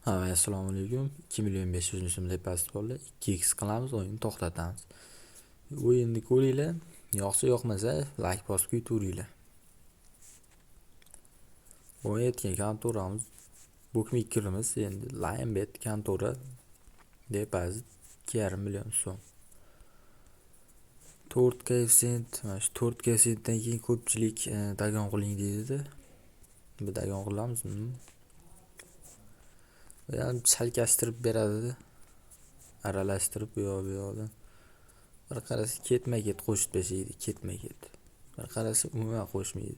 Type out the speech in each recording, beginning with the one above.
Ha, assalomu alaykum. 2.500.000 so'm depozit bo'ldi. 2x qilamiz, o'yinni to'xtatamiz. O'yinni ko'ringlar. Yoqsa yoqmasa, like bosib kuyturinglar. O'ynayotgan kontoramiz bookmakerimiz endi Lionbet kontori depozit 2,5 million so'm. 4 koeffitsient, mana shu 4 koeffitsiyentdan keyin ko'pchilik dagon qiling deydi-da. Bu dagon qilamizmi? Yani chalkashtirib beradi, aralashtirib bu yoqdan. Bir qarasa ketma-ket qo'shib tashlaydi, ketma-ket. Bir qarasa umuman qo'shmaydi.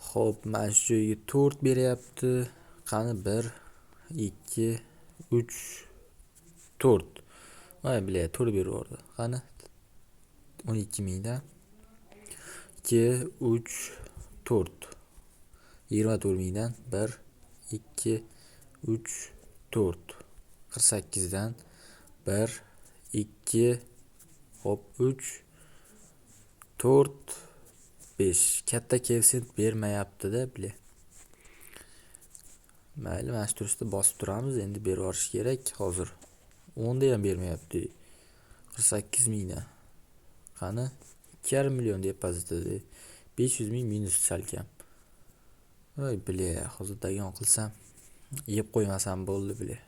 Xo'p, mana shu joyga 4 beryapti. Qani 1, 2, 3, 4. Mana bilaydi, 4 berib qani 12 mingdan 2, 3, 4. 24 mingdan 1, 2, 3, 4. 48 dan 1, 2, hop 3, 4, 5. Katta koeffitsient bermayapti-da, bile. Mayli, mana shu turishda bosib turamiz. Endi berib yuborish kerak hozir. 10 da ham bermayapti. 48 mingdan. Qani 2,5 million depozitda 500 ming minus chalkam. Voy, bile, hozir dagon qilsam, yeb qo'ymasam bo'ldi, bile.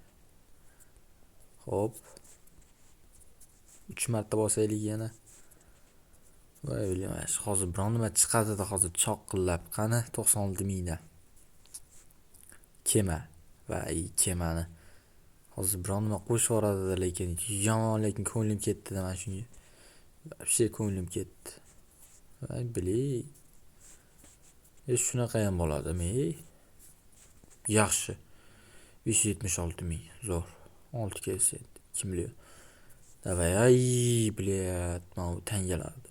Hop. 3 marta bosaylik yana. Voy, bilmayman, hozir biron nima chiqadi-da, hozir choqqillab. Qani 96 mingdan. Kema va kemani hozir biron nima qo'shib yuboradi, lekin lekin ko'nglim ketdi-da mana shunga. Вообще ko'nglim ketdi. Voy, bile. Shunaqa ham bo'ladimi? Yaxshi. 576 ming. Zo'r. 6 koeffitsient 2 million. Davay, bilet, mana tangalardi.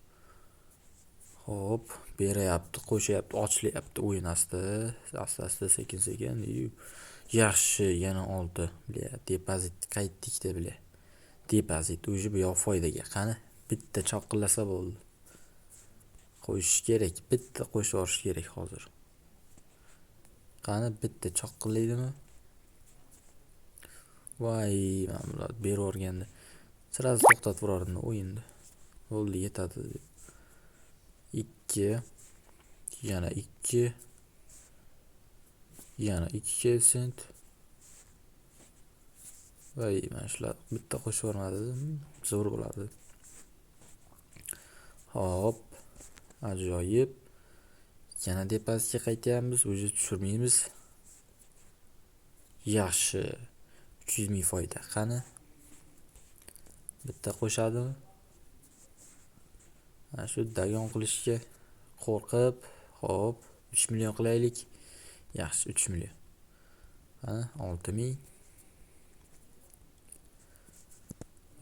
Hop, beryapti, qo'shyapti, ochilyapti o'yin asta sekin-sekin. Yaxshi, yana 6, bilet, depozit qaytdik-da, bilet. Depozit o'zi bu yoq foydaga. Qani bitta choqqillasa bo'ldi. Qo'shish kerak, bitta qo'shib yuborish kerak hozir. Qani bitta choqqillaydimi? Voy, mana bular berib yuborganda sirasi to'xtatib yubordim o'yinni. Bo'ldi, yetadi deb. 2, yana 2, yana 2 koeffitsient. Voy, mana shular bitta qo'shib yubormadi. Zo'r bo'lardi. Hop, ajoyib. Yana depozitga qaytyapmiz, o'zi tushirmaymiz. Yaxshi. 300 ming foyda. Qani bitta qo'shadimi? Mana shu dagon qilishga qo'rqib, hop, 3 million qilaylik. Yaxshi, 3 million. Qani 6 ming.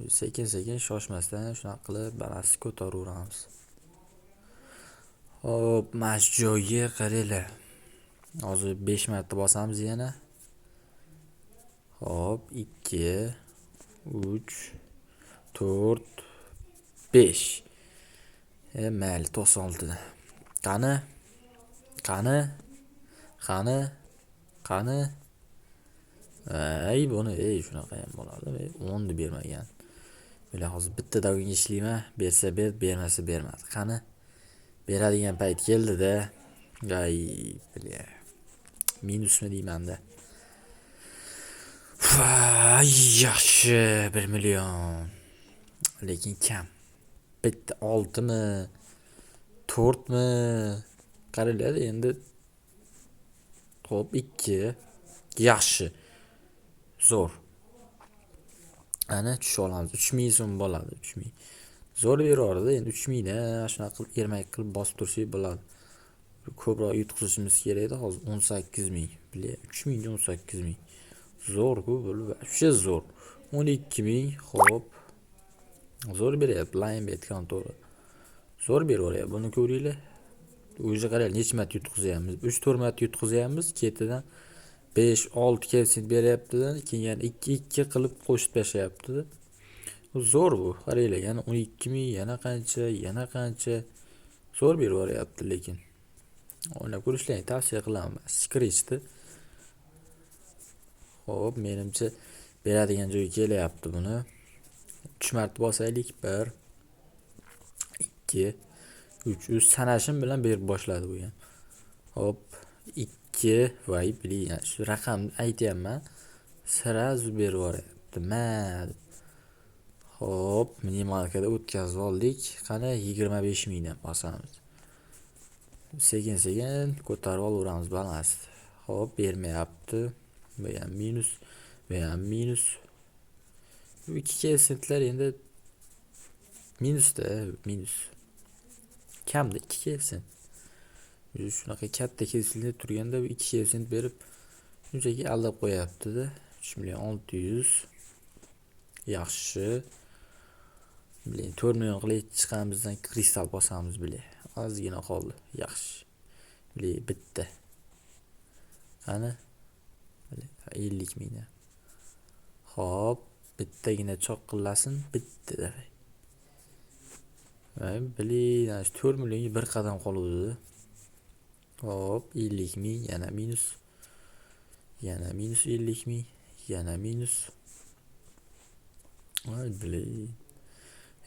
Sekin-sekin shoshmasdan shunaqa qilib balansi ko'taraveramiz. Hop, mana shu joyga qaranglar. Hozir 5 marta bosamiz yana. Hop, 2, 3, 4, 5. Mayli, 96 dan. Qani. Buni, shunaqa ham bo'ladi. 10 ni bermagan. Mana hozir bitta dagonga ishlayman, bersa ber, bermasa bermadi. Qani beradigan payt keldi-da. Bile. Minusmi deyman-da. Yaxshi, 1 million. Lekin kam. Bitta 6 mi? 4 mi? Qaranglar endi. Xo'p, 2. Yaxshi. Zo'r. Ana tushib olamiz. 3 ming so'm bo'ladi, 3 ming. Zo'r beradi endi 3 mingdan shunaqa qilib ermak qilib bosib tursak bo'ladi. Ko'proq yutqizishimiz kerak edi, hozir 18 ming. Bile, 3 mingdan 18 ming. Zo'r-ku, bu вообще zo'r. 12 ming, xo'p. Zo'r beryapti Lionbet kontori. Zo'r beraveryapti. Buni ko'ringlar. O'zi qarang, necha marta yutqizyapmiz. 3-4 marta yutqizyapmiz, ketidan 5-6 koeffitsient beryapti-da, keyin yana 2-2 qilib qo'shib tashlayapti. Zo'r bu. Qaranglar, yana 12 ming, yana qancha. Zo'r beraveryapti, lekin o'ynab ko'rishlarini tavsiya qilaman. Scratch'da. Hop, menimcha beradigan joyga kelyapti buni. 3 marta bosaylik. 1 2 3 o'z sanashim bilan berib boshladi bu ham. Hop, 2 voy biling, shu raqamni aytyapman. Sirazu berib yuboryapti. Hop, minimalkada o'tkazib oldik. Qani 25 mingdan bosamiz. Sekin ko'tarib olaveramiz balandni. Hop, bermayapti. Bu ham minus, bu ham minus. Bu 2 sentlar endi minusda, minus. Kamda 2 sent. Shunaqa katta kesilib turganda 2 sent berib shunchaki aldab qo'yapti-da. 3 million 600. Yaxshi. Biling 4 million qilib chiqamizdan kristal bosamiz biling. Ozgina qoldi. Yaxshi. Biling bitta. Qani 50 mingdan. Hop, bittagina cho'qqillasin, bitta. Biling, 4 millionga bir qadam qoluvdi. Hop, 50 ming, yana minus. Yana minus 50 ming, yana minus. Voy biling.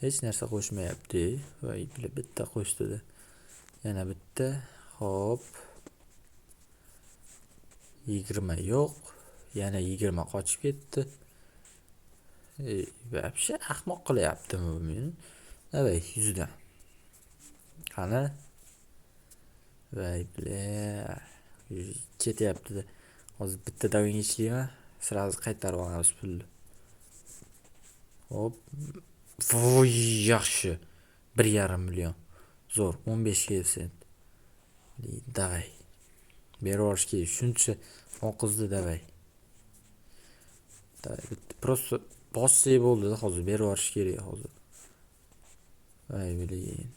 Hech narsa qo'shmayapti. Voy biling, bitta qo'shdi-da. Yana bitta. Hop. 20 yo'q. Yana 20 qochib ketdi. Вообще ahmoq qilyaptimi bu meni? Davay 100 dan. Qani? Voy biling. Ketyapti-da. Hozir bitta davenga ishlayman. Sirazi qaytarib olamiz pulni. Hop. Voy, yaxshi. 1,5 million. Zo'r, 15 sent. Davay. Berib yuborish kerak. Shuncha oqizdi davay. Просто bossak bo'ldi-da, hozir berib yuborish kerak hozir. Voy biling.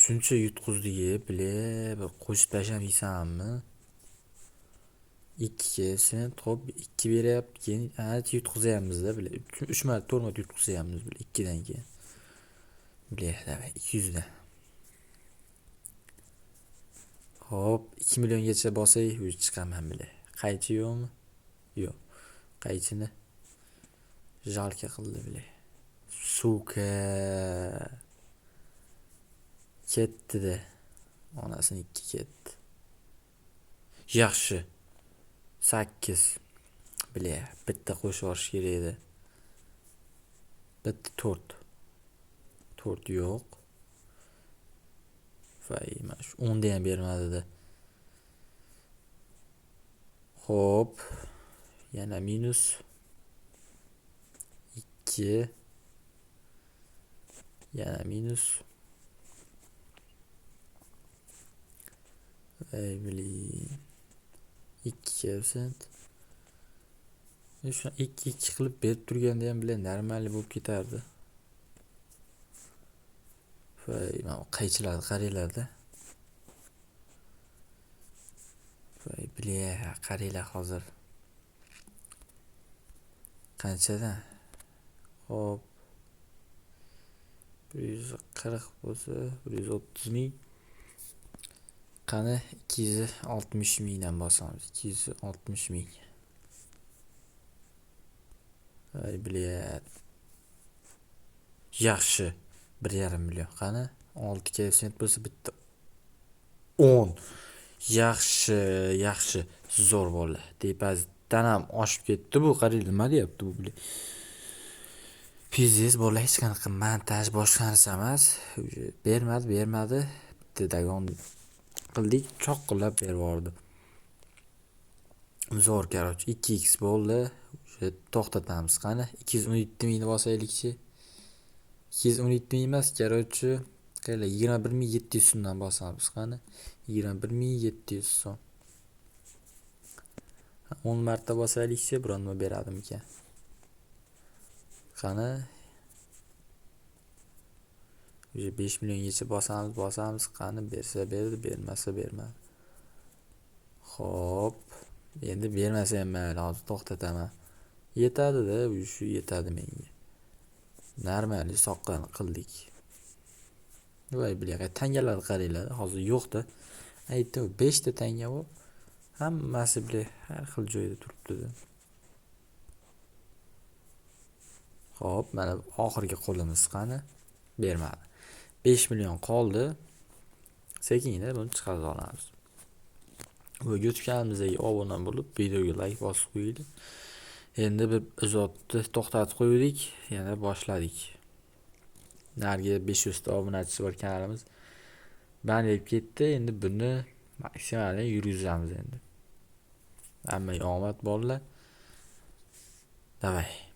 Shuncha yutqizdi-ye, biling, bir qo'shib tashamaysanmi? 2 sent, hop, 2 beryapti, keyin yutqizyapmiz-da, biling. 3 marta 4 marta yutqizyapmiz, biling, 2 dan keyin. Biling, davay, 200 dan. Hop, 2 milliongacha bosay, o'zi chiqaman biling. Qaychi yo'qmi? Yo'q. Qaychini jalka qildi biling. Suka. Ketdi-da. Onasiniki ketdi. Yaxshi. 8. Biling, bitta qo'shib yuborish kerak edi. Bitta 4. 4 yo'q. Voy, mana shu 10 da ham bermadi-da. Hop. Yana minus 2. Yana minus. Voy biling. 2 sent. Shuni 2 qilib berib turganda ham bilan normal bo'lib ketardi. Voy, mana qaychilarni qaranglar-da. Voy biling, qaranglar hozir. Qanchadan? Hop. 140 bo'lsa, 130 ming. Qani 260 mingdan bosamiz. 260 ming. Voy biling. Yaxshi. 1,5 million. Qani 6 sent bo'lsa bitta 10. Yaxshi. Zo'r bo'ldi. Depozitdan ham oshib ketdi bu. Qarang, nima deyapti bu biling. Pizziz bola hech qanaqa montaj boshqa narsa emas. Bermadi. Bitta dagon qildik, cho'qqilab berib yubordi. Zo'r, короче, 2x bo'ldi. O'sha to'xtatamiz. Qani 217 mingni bosaylikchi. 217 ming emas, короче, 21700 so'mdan bosamiz. Qani 21700 so'm. 10 marta bosaylikchi, biron nima beradimikan? Qani 5 milliongacha bosamiz. Qani bersa berdi, bermasa bermadi. Xo'p, endi bermasa ham mayli, hozir to'xtataman. Yetadi-da, shu yetadi menga. Normal soqqani qildik. Voy bilaga tangalarni qaranglar, hozir yo'q-da. aytdim 5 ta tanga bor. Hammasi bile har xil joyda turibdi. Xo'p, mana oxirgi qo'limiz qani? Bermadi. 5 million qoldi. Sekingina buni chiqarib olamiz. Bu YouTube kanalimizga obuna bo'lib, videoga like bosib qo'ying. Endi bir ijodni to'xtatib qo'ydik, yana boshladik. Narigi 500 ta obunachi bor kanalimiz. Banib ketdi, endi buni maksimal yurgizamiz endi. Hammaga omad bolalar. Davay.